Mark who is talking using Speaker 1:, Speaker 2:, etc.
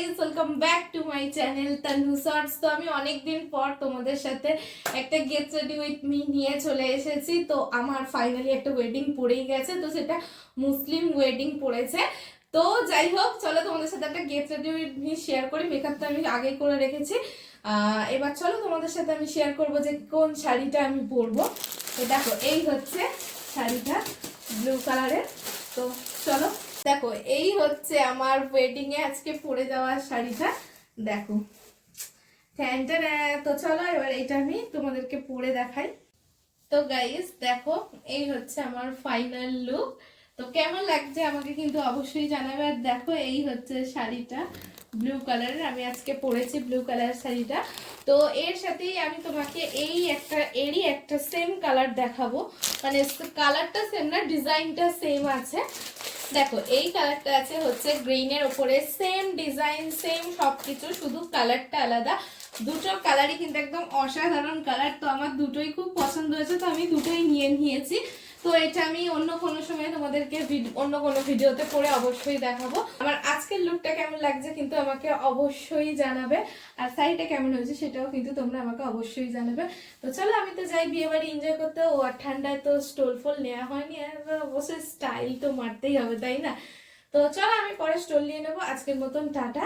Speaker 1: Guys, welcome back to my channel তানহু shorts. তো আমি অনেকদিন পর তোমাদের সাথে একটা গেট রেডি উইথ মি নিয়ে চলে এসেছি। তো আমার ফাইনালি একটা ওয়েডিং পড়েই গেছে, তো সেটা মুসলিম ওয়েডিং পড়েছে। তো যাই হোক, চলো তোমাদের সাথে একটা get ready with me share করি। মেকআপটা আমি আগেই করে রেখেছি। এবার চলো তোমাদের সাথে আমি শেয়ার করবো যে কোন শাড়িটা আমি পরবো। তো দেখো, এই হচ্ছে শাড়িটা, ব্লু কালারের। তো চলো দেখো, এই হচ্ছে আমার ওয়েডিং এ আজকে পরে যাওয়ার শাড়িটা। দেখো, ফ্যানটা। তো চলো এবার এটা আমি তোমাদেরকে পরে দেখাই। তো গাইস দেখো, এই হচ্ছে আমার ফাইনাল লুক। তো কেমন লাগছে আমাকে কিন্তু অবশ্যই জানাবে। আর দেখো, এই হচ্ছে শাড়িটা, ব্লু কালারের। আমি আজকে পরেছি ব্লু কালার শাড়িটা। তো এর সাথেই আমি তোমাকে এরই একটা সেম কালার দেখাবো। মানে কালারটা সেম না, ডিজাইনটা সেম আছে। দেখো, এই কালারটা আছে হচ্ছে গ্রিনের ওপরে, সেম ডিজাইন সেম সবকিছু, শুধু কালারটা আলাদা। দুটো কালারই কিন্তু একদম অসাধারণ কালার। তো আমার দুটোই খুব পছন্দ হয়েছে, তো আমি দুটোই নিয়ে নিয়েছি। তো এটা আমি অন্য কোনো সময় তোমাদেরকে অন্য কোনো ভিডিওতে পরে অবশ্যই দেখাবো। আমার আজকের লুকটা কেমন লাগছে কিন্তু আমাকে অবশ্যই জানাবে। আর শাড়িটা কেমন হয়েছে সেটাও কিন্তু তোমরা আমাকে অবশ্যই জানাবে। তো চলো, আমি তো যাই বিয়ে বাড়ি এনজয় করতে। ও আর ঠান্ডায় তো স্টোল ফোল নেওয়া হয়নি, আর অবশ্যই স্টাইল তো মারতেই হবে, তাই না? তো চলো, আমি পরে স্টোল নিয়ে নেবো। আজকের মতন টাটা।